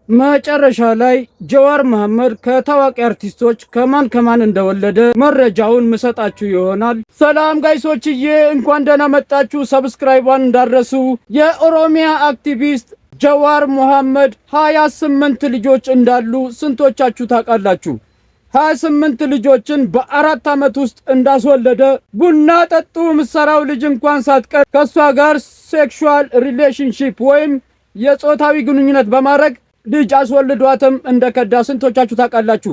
መጨረሻ ላይ ጀዋር መሐመድ ከታዋቂ አርቲስቶች ከማን እንደወለደ መረጃውን ምሰጣችሁ ይሆናል። ሰላም ጋይሶችዬ እንኳን ደህና መጣችሁ። ሰብስክራይቧን እንዳረሱ። የኦሮሚያ አክቲቪስት ጀዋር መሐመድ 28 ልጆች እንዳሉ ስንቶቻችሁ ታውቃላችሁ? 28 ልጆችን በ4 ዓመት ውስጥ እንዳስወለደ ቡና ጠጡ ምሰራው ልጅ እንኳን ሳትቀር ከሷ ጋር ሴክሹዋል ሪሌሽንሺፕ ወይም የጾታዊ ግንኙነት በማድረግ ልጅ አስወልዷትም እንደከዳ ስንቶቻችሁ ታውቃላችሁ?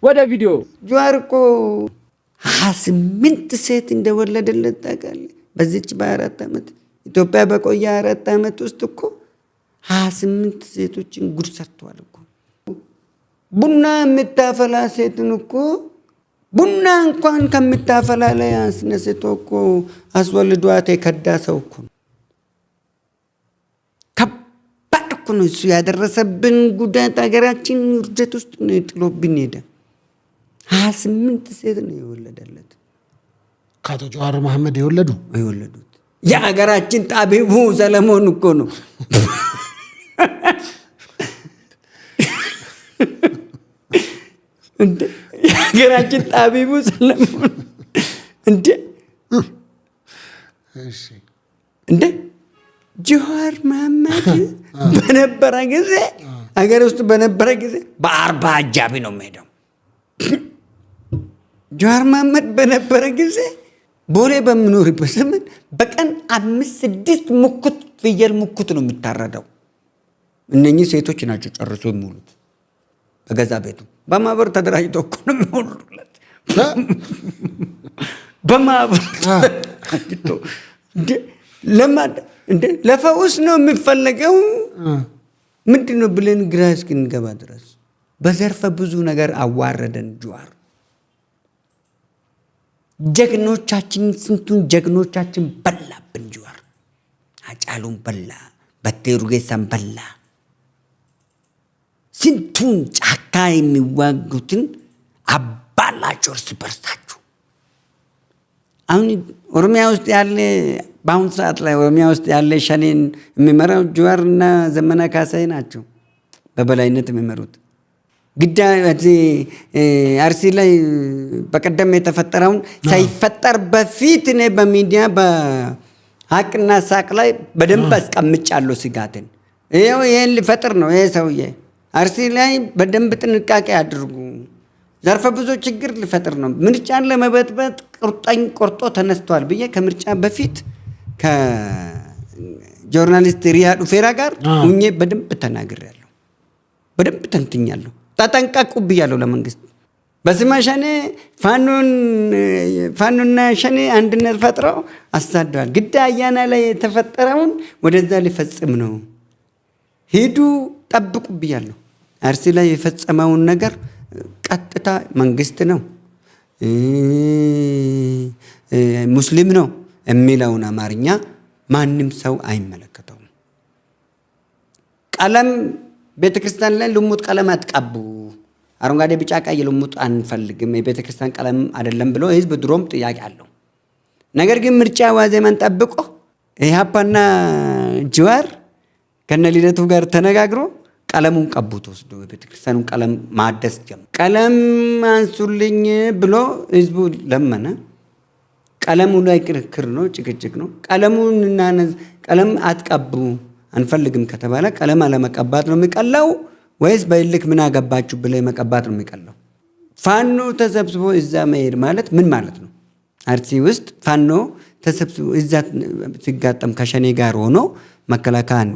ወደ ቪዲዮ። ጀዋር እኮ 28 ሴት እንደወለደለት ታውቃለህ? በዚች በ4 ዓመት ኢትዮጵያ በቆየ 4 ዓመት ውስጥ እኮ 28 ሴቶችን ጉድ ሰርተዋል እኮ። ቡና የምታፈላ ሴትን እኮ ቡና እንኳን ከምታፈላ ላይ አስነስቶ እኮ አስወልዷት የከዳ ሰው እኮ ከባድ እኮ ነው እሱ ያደረሰብን ጉዳት። ሀገራችን ውርደት ውስጥ ነው ጥሎብን ሄደ። 28 ሴት ነው የወለደለት ከአቶ ጀዋር መሐመድ የወለዱት የሀገራችን ጣቢቡ ሰለሞን እኮ ነው። እንዴ የሀገራችን ጣቢቡ ሰለሞን እንዴ እንዴ ጀዋር መሐመድ በነበረ ጊዜ ሀገር ውስጥ በነበረ ጊዜ በ40 አጃቢ ነው የሚሄደው። ጀዋር መሐመድ በነበረ ጊዜ ቦሌ በምኖርበት ዘመን በቀን 5-6 ሙክት ፍየል ሙክት ነው የሚታረደው። እነኚህ ሴቶች ናቸው ጨርሶ የሚውሉት በገዛ ቤቱ። በማህበር ተደራጅቶ እኮ ነው የሚወሉለት። በማህበር ተደራጅቶ እንደ ለፈውስ ነው የሚፈለገው። ምንድነው ብለን ግራ እስክንገባ ድረስ በዘርፈ ብዙ ነገር አዋረደን ጀዋር። ጀግኖቻችን ስንቱን ጀግኖቻችን በላብን ጀዋር። አጫሉን በላ፣ በቴ ኡርጌሳን በላ። ስንቱን ጫካ የሚዋጉትን አባላችሁ እርስ በርሳችሁ። አሁን ኦሮሚያ ውስጥ ያለ በአሁኑ ሰዓት ላይ ኦሮሚያ ውስጥ ያለ ሸኔን የሚመራው ጀዋርና ዘመነ ካሳዬ ናቸው በበላይነት የሚመሩት። ግዳ አርሲ ላይ በቀደም የተፈጠረውን ሳይፈጠር በፊት እኔ በሚዲያ በሀቅና ሳቅ ላይ በደንብ አስቀምጫለሁ ስጋትን። ይሄን ሊፈጥር ነው ይሄ ሰውዬ። አርሲ ላይ በደንብ ጥንቃቄ አድርጉ። ዘርፈ ብዙ ችግር ሊፈጥር ነው። ምርጫን ለመበጥበጥ ቆርጦ ተነስቷል ብዬ ከምርጫ በፊት ከጆርናሊስት ሪያ ዱፌራ ጋር ሁኜ በደንብ ተናግሬያለሁ። በደንብ ተንትኛለሁ። ተጠንቀቁ ብያለሁ ለመንግስት። በስመ ሸኔ ፋኖና ሸኔ አንድነት ፈጥረው አሳደዋል። ግዳ አያና ላይ የተፈጠረውን ወደዛ ሊፈጽም ነው። ሂዱ ጠብቁ ብያለሁ። አርሲ ላይ የፈጸመውን ነገር ቀጥታ መንግስት ነው ሙስሊም ነው የሚለውን አማርኛ ማንም ሰው አይመለከተውም። ቀለም ቤተክርስቲያን ላይ ልሙጥ ቀለም አትቀቡ፣ አረንጓዴ ቢጫ ቀይ ልሙጥ አንፈልግም፣ የቤተክርስቲያን ቀለም አይደለም ብሎ ህዝብ ድሮም ጥያቄ አለው። ነገር ግን ምርጫ ዋዜማን ጠብቆ ኢህአፓና ጀዋር ከነሊደቱ ጋር ተነጋግሮ ቀለሙን ቀቡት ወስዶ የቤተክርስቲያኑን ቀለም ማደስ ጀመረ። ቀለም አንሱልኝ ብሎ ህዝቡ ለመነ። ቀለሙ ላይ ክርክር ነው፣ ጭቅጭቅ ነው። ቀለም አትቀቡ አንፈልግም ከተባለ ቀለም አለመቀባት ነው የሚቀለው ወይስ በልክ ምን አገባችሁ ብለህ መቀባት ነው የሚቀለው? ፋኖ ተሰብስቦ እዛ መሄድ ማለት ምን ማለት ነው? አርሲ ውስጥ ፋኖ ተሰብስቦ እዛ ሲጋጠም ከሸኔ ጋር ሆኖ መከላከያን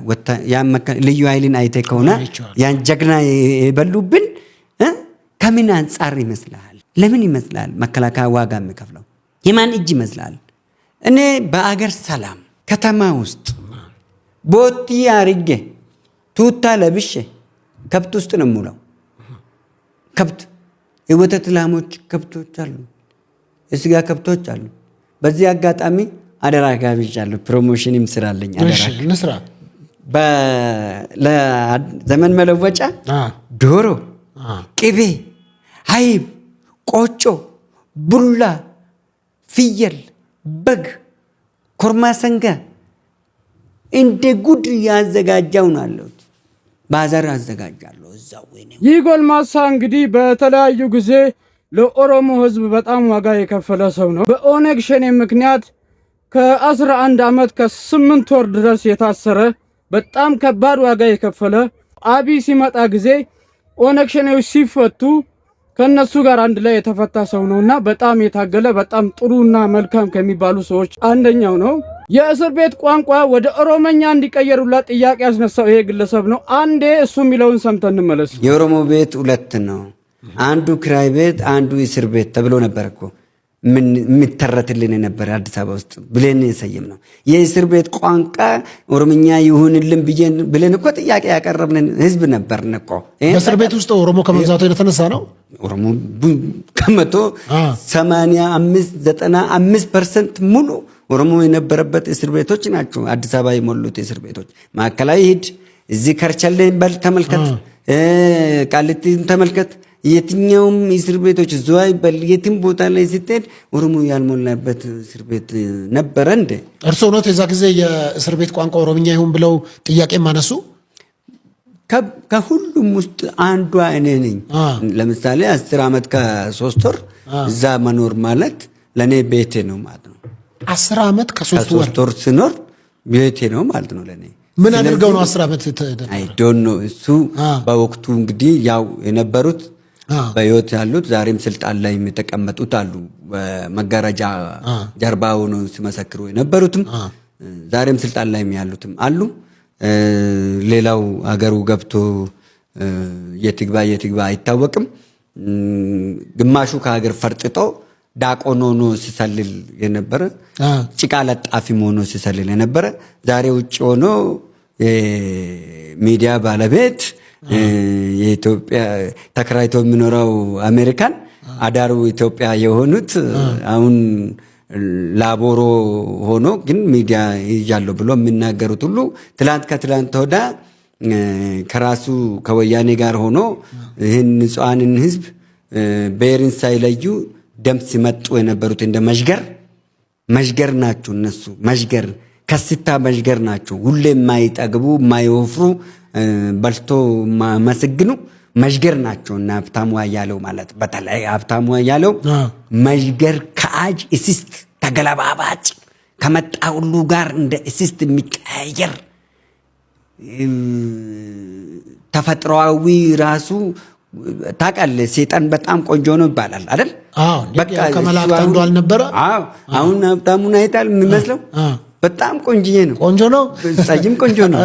ልዩ ኃይልን አይተ ከሆነ ያን ጀግና የበሉብን ከምን አንጻር ይመስላል? ለምን ይመስላል መከላከያ ዋጋ የሚከፍለው? የማን እጅ ይመስላል? እኔ በአገር ሰላም ከተማ ውስጥ ቦቲ አርጌ ቱታ ለብሼ ከብት ውስጥ ነው የምውለው። ከብት የወተት ላሞች ከብቶች አሉ፣ የስጋ ከብቶች አሉ። በዚህ አጋጣሚ አደራ ጋብዣለሁ። ፕሮሞሽንም ስራለኝ አደራ እንስራ። ለዘመን መለወጫ ዶሮ፣ ቅቤ፣ አይብ፣ ቆጮ፣ ቡላ፣ ፍየል፣ በግ፣ ኮርማ፣ ሰንጋ እንደ ጉድ ያዘጋጃው ነው አለሁት። ባዛር አዘጋጃለሁ እዛው። ይህ ጎልማሳ እንግዲህ በተለያዩ ጊዜ ለኦሮሞ ህዝብ በጣም ዋጋ የከፈለ ሰው ነው። በኦነግ ሸኔ ምክንያት ከ11 ዓመት ከ8 ወር ድረስ የታሰረ በጣም ከባድ ዋጋ የከፈለ አብይ ሲመጣ ጊዜ ኦነግ ሸኔዎች ሲፈቱ ከነሱ ጋር አንድ ላይ የተፈታ ሰው ነውና በጣም የታገለ በጣም ጥሩና መልካም ከሚባሉ ሰዎች አንደኛው ነው። የእስር ቤት ቋንቋ ወደ ኦሮሞኛ እንዲቀየሩላት ጥያቄ ያስነሳው ይሄ ግለሰብ ነው። አንዴ እሱ የሚለውን ሰምተን እንመለስ። የኦሮሞ ቤት ሁለት ነው፣ አንዱ ክራይ ቤት፣ አንዱ እስር ቤት ተብሎ ነበር እኮ ምን የሚተረትልን ነበር አዲስ አበባ ውስጥ ብለን የሰየም ነው። የእስር ቤት ቋንቋ ኦሮምኛ ይሁንልን ብለን እኮ ጥያቄ ያቀረብን ህዝብ ነበርን እኮ። በእስር ቤት ውስጥ ኦሮሞ ከመብዛቱ የተነሳ ነው። ኦሮሞ ከመቶ 85-95% ሙሉ ኦሮሞ የነበረበት እስር ቤቶች ናቸው አዲስ አበባ የሞሉት እስር ቤቶች። ማዕከላዊ ሂድ፣ እዚህ ከርቸሌን በል ተመልከት፣ ቃሊቲን ተመልከት። የትኛውም እስር ቤቶች ዝዋይ በል የትም ቦታ ላይ ስትሄድ ኦሮሞ ያልሞላበት እስር ቤት ነበረ እንዴ? እርስዎ ኖት የዛ ጊዜ የእስር ቤት ቋንቋ ኦሮምኛ ይሁን ብለው ጥያቄ ማነሱ? ከሁሉም ውስጥ አንዷ እኔ ነኝ። ለምሳሌ 10 ዓመት ከ3 ወር እዛ መኖር ማለት ለኔ ቤቴ ነው ማለት ነው። 10 ዓመት ከ3 ወር ስኖር ቤቴ ነው ማለት ነው ለኔ። ምን አድርገው ነው 10 ዓመት አይ ዶንት ኖ። እሱ በወቅቱ እንግዲህ ያው የነበሩት በህይወት ያሉት ዛሬም ስልጣን ላይ የተቀመጡት አሉ። መጋረጃ ጀርባ ሆነው ሲመሰክሩ የነበሩትም ዛሬም ስልጣን ላይ ያሉትም አሉ። ሌላው አገሩ ገብቶ የትግባ አይታወቅም። ግማሹ ከሀገር ፈርጥጦ ዳቆን ሆኖ ሲሰልል የነበረ ጭቃ ለጣፊ ሆኖ ሲሰልል የነበረ ዛሬ ውጭ ሆኖ ሚዲያ ባለቤት የኢትዮጵያ ተከራይቶ የሚኖረው አሜሪካን አዳሩ ኢትዮጵያ የሆኑት አሁን ላቦሮ ሆኖ ግን ሚዲያ ይያለው ብሎ የሚናገሩት ሁሉ ከትላንት ወዳ ከራሱ ከወያኔ ጋር ሆኖ ይህን ንጹሃንን ህዝብ ብሔርን ሳይለዩ ደም ሲመጡ የነበሩት እንደ መሽገር ናቸው። እነሱ ከስታ መሽገር ናቸው። ሁሌ የማይጠግቡ የማይወፍሩ በልቶ ማመስግኑ መሽገር ናቸው። እና ሀብታሙ አያሌው ማለት በተለይ ሀብታሙ አያሌው መሽገር ከአጅ እስስት ተገለባባጭ ከመጣ ሁሉ ጋር እንደ እስስት የሚቀያየር ተፈጥሯዊ ራሱ ታውቃለህ። ሰይጣን በጣም ቆንጆ ነው ይባላል አይደል? በቃ ከመላእክት አንዱ አልነበረ? አሁን ሀብታሙን አይታል የሚመስለው በጣም ቆንጆዬ ነው። ቆንጆ ነው። ጸይም ቆንጆ ነው።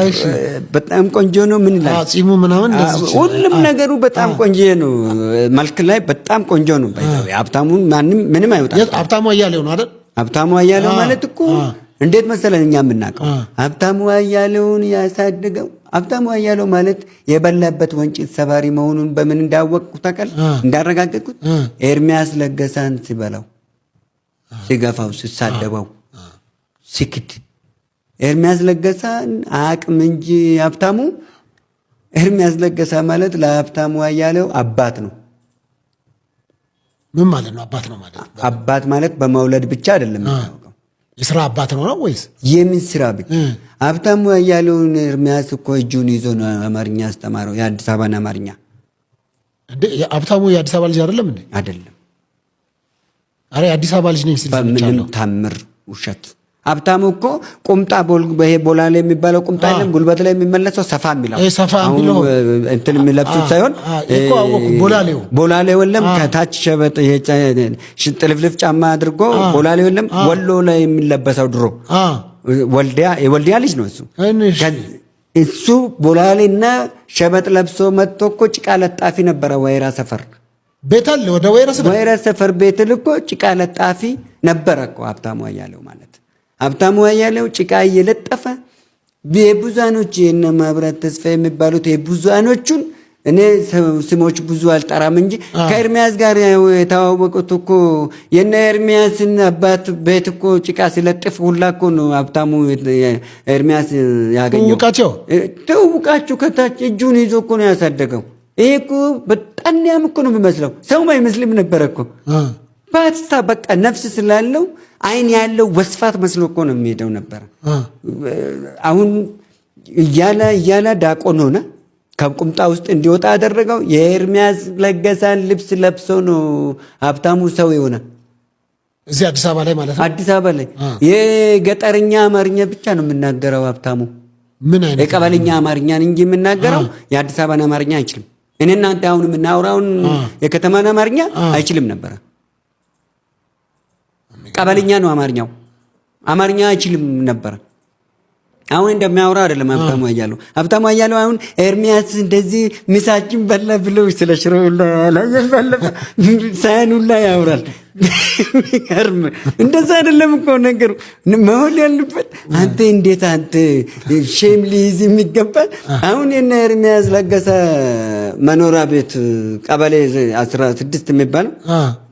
በጣም ቆንጆ ነው። ምን ይላል? ጺሙ ምናምን ሁሉም ነገሩ በጣም ቆንጆዬ ነው። መልክ ላይ በጣም ቆንጆ ነው። ሀብታሙን ምንም አይወጣም። ሀብታሙ አያሌው ነው አይደል? ሀብታሙ አያሌው ማለት እኮ እንዴት መሰለን እኛ የምናውቀው ሀብታሙ አያሌውን ያሳደገው ሀብታሙ አያሌው ማለት የበላበት ወንጭት ሰባሪ መሆኑን በምን እንዳወቅኩት ታውቃለህ? እንዳረጋገጥኩት ኤርሚያስ ለገሳን ሲበላው፣ ሲገፋው፣ ሲሳደበው፣ ሲክድ ኤርሚያስ ለገሳን አቅም እንጂ ሀብታሙ ኤርሚያስ ለገሳ ማለት ለሀብታሙ አያሌው አባት ነው። ምን ማለት ነው? አባት ነው ማለት አባት ማለት በመውለድ ብቻ አይደለም የሚታወቀው። የስራ አባት ነው ወይስ የምን ስራ ብቻ? ሀብታሙ አያሌውን ኤርሚያስ እኮ እጁን ይዞ ነው አማርኛ አስተማረው፣ የአዲስ አበባን አማርኛ። እንዴ ሀብታሙ የአዲስ አበባ ልጅ አይደለም እንዴ? አይደለም። አረ የአዲስ አበባ ልጅ ነኝ ሲል ምንም ታምር ውሸት። ሀብታሙ እኮ ቁምጣ ይሄ ቦላሌ የሚባለው ቁምጣ አይደለም፣ ጉልበት ላይ የሚመለሰው ሰፋ የሚለው እንትን የሚለብሱት ሳይሆን ቦላሌ ወለም ከታች ሸበጥ ጥልፍልፍ ጫማ አድርጎ ቦላሌ ወለም ወሎ ላይ የሚለበሰው ድሮ የወልዲያ ልጅ ነው እሱ። እሱ ቦላሌና ሸበጥ ለብሶ መጥቶ እኮ ጭቃ ለጣፊ ነበረ። ወይራ ሰፈር ቤተል ወደ ወይራ ሰፈር ቤተል እኮ ጭቃ ለጣፊ ነበረ እኮ ሀብታሙ አያሌው ማለት። ሀብታሙ አያሌው ጭቃ እየለጠፈ የብዙሃኖች የነ ማብራት ተስፋ የሚባሉት የብዙሃኖቹን እኔ ስሞች ብዙ አልጠራም እንጂ ከኤርሚያስ ጋር የተዋወቁት እኮ የነ ኤርሚያስን አባት ቤት እኮ ጭቃ ሲለጥፍ ሁላ እኮ ነው ሀብታሙ ኤርሚያስ ያገኘው። ተውቃችሁ ከታች እጁን ይዞ እኮ ነው ያሳደገው። ይሄ እኮ በጣም እኮ ነው የሚመስለው፣ ሰው አይመስልም ነበር እኮ ፓስታ በቃ ነፍስ ስላለው አይን ያለው ወስፋት መስሎ እኮ ነው የሚሄደው ነበር። አሁን እያለ ዳቆን ሆነ። ከቁምጣ ውስጥ እንዲወጣ ያደረገው የኤርሚያስ ለገሰን ልብስ ለብሶ ነው ሀብታሙ ሰው የሆነ እዚህ አዲስ አበባ ላይ ማለት ነው። አዲስ አበባ ላይ የገጠርኛ አማርኛ ብቻ ነው የምናገረው ሀብታሙ። ምን አይነት የቀበሌኛ አማርኛን እንጂ የምናገረው የአዲስ አበባን አማርኛ አይችልም። እኔ እናንተ አሁን የምናወራውን የከተማን አማርኛ አይችልም ነበር። ቀበሌኛ ነው አማርኛው። አማርኛ አይችልም ነበር። አሁን እንደሚያወራ አይደለም ሀብታሙ አያሌው። ሀብታሙ አያሌው አሁን ኤርሚያስ እንደዚህ ምሳችን በላ ብለው ስለ ሽሮ ላይ በላ ሳህኑ ላይ ያወራል። ይገርም። እንደዛ አይደለም እኮ ነገሩ መሆን ያለበት። አንተ እንዴት አንተ ሼም ሊይዝ የሚገባል። አሁን የነ ኤርሚያስ ለገሰ መኖሪያ ቤት ቀበሌ 16 የሚባለው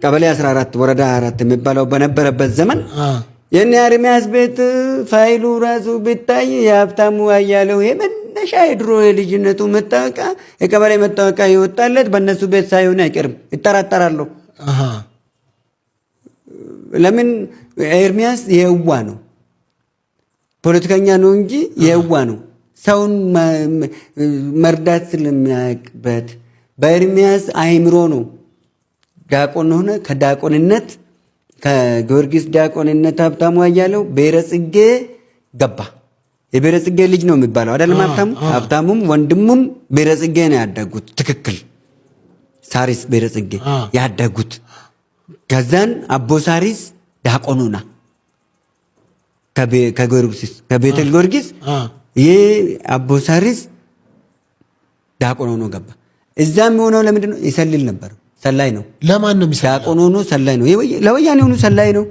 ቀበሌ 14 ወረዳ 4 የሚባለው በነበረበት ዘመን የኔ ኤርሚያስ ቤት ፋይሉ ራሱ ቢታይ የሀብታሙ አያሌው የመነሻ የድሮ የልጅነቱ መታወቂያ የቀበሌ መታወቂያ ይወጣለት በእነሱ ቤት ሳይሆን አይቀርም። ይጠራጠራለሁ። ለምን ኤርሚያስ የዋ ነው፣ ፖለቲከኛ ነው እንጂ የዋ ነው። ሰውን መርዳት ስለሚያውቅበት በኤርሚያስ አይምሮ ነው ዲያቆን ሆነ። ከዲያቆንነት ከጊዮርጊስ ዲያቆንነት ሀብታሙ አያሌው ብሔረ ጽጌ ገባ። የብሔረ ጽጌ ልጅ ነው የሚባለው አይደለም ሀብታሙ። ሀብታሙም ወንድሙም ብሔረ ጽጌ ነው ያደጉት። ትክክል። ሳሪስ ብሔረ ጽጌ ያደጉት። ከዛን አቦ ሳሪስ ዲያቆኑና ከጊዮርጊስ ከቤተል ጊዮርጊስ ይህ አቦ ሳሪስ ዲያቆን ሆኖ ገባ። እዛም የሆነው ለምንድን ነው? ይሰልል ነበር። ሰላይ ነው። ለማን ነው የሚሰልለው? ዲያቆን ሆኖ ሰላይ ነው። ለወያኔ ሆኖ ሰላይ ነው።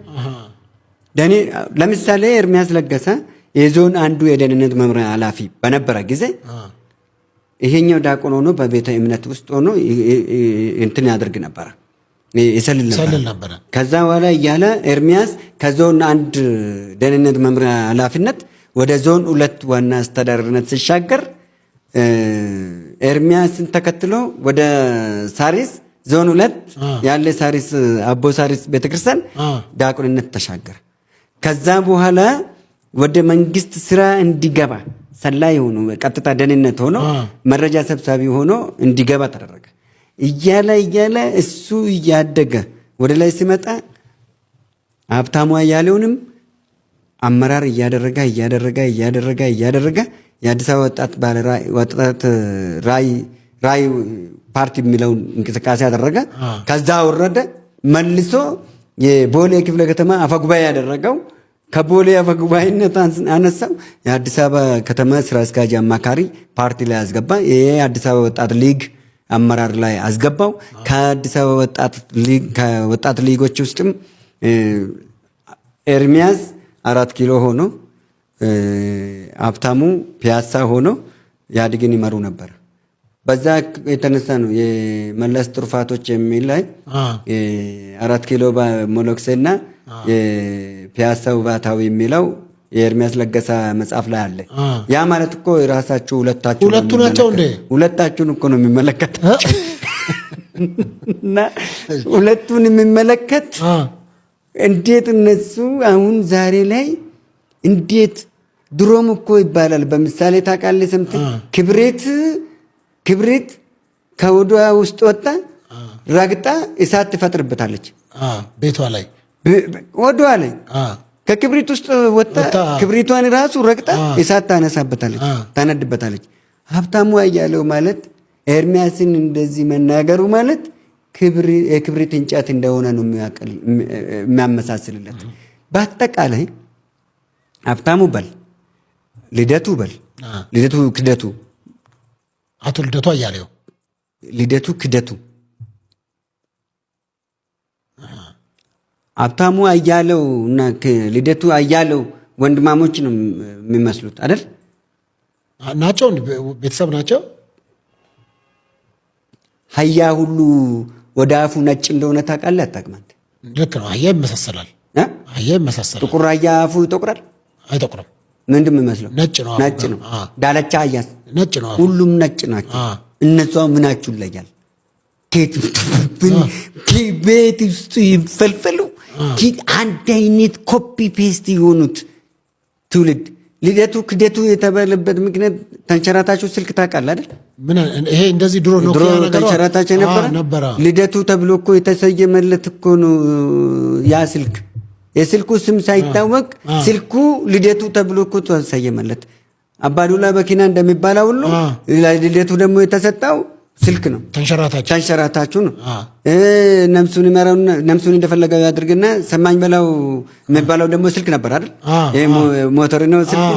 ለምሳሌ ኤርሚያስ ለገሰ የዞን አንዱ የደህንነት መምሪያ ኃላፊ በነበረ ጊዜ ይሄኛው ዲያቆን ሆኖ በቤተ እምነት ውስጥ ሆኖ እንትን ያደርግ ነበረ፣ ይሰልል ነበር። ከዛ በኋላ እያለ ኤርሚያስ ከዞን አንድ ደህንነት መምሪያ ኃላፊነት ወደ ዞን 2 ዋና አስተዳዳሪነት ሲሻገር ኤርሚያስን ተከትሎ ወደ ሳሪስ ዞን 2 ያለ ሳሪስ አቦ ሳሪስ ቤተክርስቲያን ዲያቆንነት ተሻገረ። ከዛ በኋላ ወደ መንግስት ስራ እንዲገባ ሰላይ ሆኖ ቀጥታ ደህንነት ሆኖ መረጃ ሰብሳቢ ሆኖ እንዲገባ ተደረገ። እያለ እሱ እያደገ ወደ ላይ ሲመጣ ሀብታሙ አያሌውንም አመራር እያደረገ የአዲስ አበባ ወጣት ራይ ፓርቲ የሚለውን እንቅስቃሴ ያደረገ። ከዛ ወረደ። መልሶ የቦሌ ክፍለ ከተማ አፈጉባኤ ያደረገው። ከቦሌ አፈጉባኤነት አነሳው። የአዲስ አበባ ከተማ ስራ አስኪያጅ አማካሪ ፓርቲ ላይ አስገባ። ይሄ የአዲስ አበባ ወጣት ሊግ አመራር ላይ አስገባው። ከአዲስ አበባ ወጣት ሊጎች ውስጥም ኤርሚያስ 4 ኪሎ ሆኖ ሀብታሙ ፒያሳ ሆኖ ኢህአዴግን ይመሩ ነበር። በዛ የተነሳ ነው የመለስ ትሩፋቶች የሚል ላይ 4 ኪሎ ሞሎክሴና የፒያሳው ባታዊ የሚለው የኤርሚያስ ለገሰ መጽሐፍ ላይ አለ። ያ ማለት እኮ ራሳችሁ ሁለቱ ናቸው እንዴ? ሁለታችሁን እኮ ነው የሚመለከት እና ሁለቱን የሚመለከት እንዴት እነሱ አሁን ዛሬ ላይ እንዴት ድሮም እኮ ይባላል በምሳሌ ታውቃለህ ሰምተህ ክብሪት ከወዷ ውስጥ ወጣ ረግጣ እሳት ትፈጥርበታለች። ቤቷ ላይ ወዷ ላይ ከክብሪት ውስጥ ወጣ ክብሪቷን ራሱ ረግጣ እሳት ታነሳበታለች፣ ታነድበታለች። ሀብታሙ አያሌው ማለት ኤርሚያስን እንደዚህ መናገሩ ማለት የክብሪት እንጨት እንደሆነ ነው የሚያመሳስልለት። በአጠቃላይ ሀብታሙ በል ልደቱ ክደቱ አቶ ልደቱ አያሌው ልደቱ ክደቱ ሀብታሙ አያሌው እና ልደቱ አያሌው ወንድማሞች ነው የሚመስሉት አይደል? ናቸው፣ ቤተሰብ ናቸው። ሀያ ሁሉ ወደ አፉ ነጭ እንደሆነ ታውቃለህ አታውቅም? ልክ ነው። ሀያ ይመሳሰላል። ጥቁር ሀያ አፉ ይጠቁራል? አይጠቁርም። ምንድን ነው የሚመስለው? ነጭ ነው። ዳለቻ ሀያስ ነጭ ነው። ሁሉም ነጭ ናቸው። እነሱ ምናችሁ ይለያል? ቤት ውስጥ ይፈልፈሉ አንድ አይነት ኮፒ ፔስት የሆኑት ትውልድ ልደቱ ክደቱ የተባለበት ምክንያት ተንሸራታችሁ ስልክ ታውቃለህ አይደል? ምን ይሄ እንደዚህ ድሮ ነው ተንሸራታችሁ ነበር። ልደቱ ተብሎ እኮ የተሰየመለት እኮ ነው ያ ስልክ። የስልኩ ስም ሳይታወቅ ስልኩ ልደቱ ተብሎ እኮ ተሰየመለት። አባዱላ በኪና እንደሚባለው ሁሉ ልደቱ ደግሞ የተሰጠው ስልክ ነው። ተንሸራታችሁ ነው። ነፍሱን ይመራውና ነፍሱን እንደፈለገው ያድርግና ሰማኝ በላው የሚባለው ደግሞ ስልክ ነበር አይደል? ይሄ ሞተር ነው ስልክ።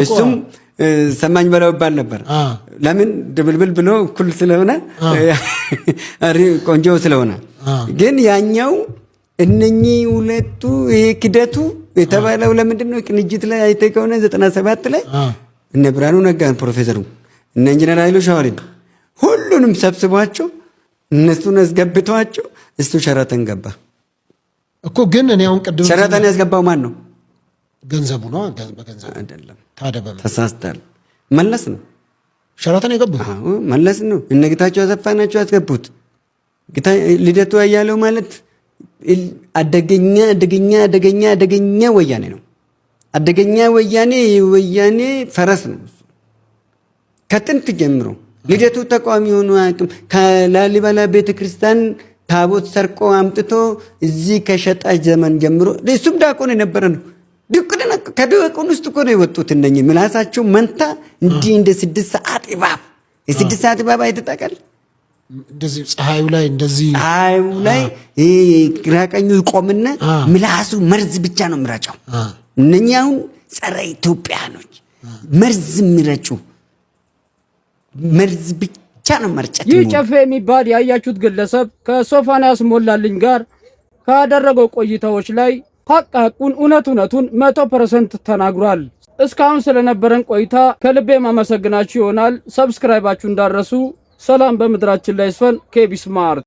እሱም ሰማኝ በላው ይባል ነበር። ለምን ድብልብል ብሎ እኩል ስለሆነ ቆንጆ ስለሆነ። ግን ያኛው እነኚህ ሁለቱ ይሄ ክደቱ የተባለው ለምንድን ነው? ቅንጅት ላይ አይተህ ከሆነ 97 ላይ እነ ብርሃኑ ነጋን ፕሮፌሰሩ እነ ኢንጂነር ኃይሉ ሻዋሪን ሁሉንም ሰብስቧቸው እነሱን አስገብቷቸው እሱ ሸራተን ገባ እኮ። ግን እኔ አሁን ቅድም ሸራተን ያስገባው ማን ነው? ገንዘቡ ነው። በገንዘቡ አይደለም። ታደበ ተሳስተሃል። መለስ ነው ሸራተን የገቡት። መለስ ነው። እነ ጌታቸው አሰፋ ናቸው ያስገቡት። ልደቱ አያሌው ማለት አደገኛ ወያኔ ነው። አደገኛ ወያኔ ፈረስ ነው ከጥንት ጀምሮ። ልደቱ ተቃዋሚ ሆኖ አያውቅም። ከላሊበላ ቤተክርስቲያን ታቦት ሰርቆ አምጥቶ እዚህ ከሸጣች ዘመን ጀምሮ እሱም ዲያቆን የነበረ ነው። ከዲያቆን ውስጥ እኮ ነው የወጡት እነኚህ ምላሳቸው መንታ እንዲህ እንደ 6 ሰዓት እባብ የ6 ሰዓት እባብ አይተጣቀል እንደዚህ ፀሐዩ ላይ ግራ ቀኙ ይቆምና ምላሱ መርዝ ብቻ ነው የሚረጨው። እነኚህ አሁን ጸረ ኢትዮጵያኖች መርዝ የሚረጩ መርዝ ብቻ ነው መርጨት። ይህ ጨፌ የሚባል ያያችሁት ግለሰብ ከሶፋንያስ ሞላልኝ ጋር ካደረገው ቆይታዎች ላይ ሐቁን እውነቱን 100% ተናግሯል። እስካሁን ስለነበረን ቆይታ ከልቤ ማመሰግናችሁ ይሆናል። ሰብስክራይባችሁ እንዳረሱ። ሰላም በምድራችን ላይ ይስፈን። ኬቢ ስማርት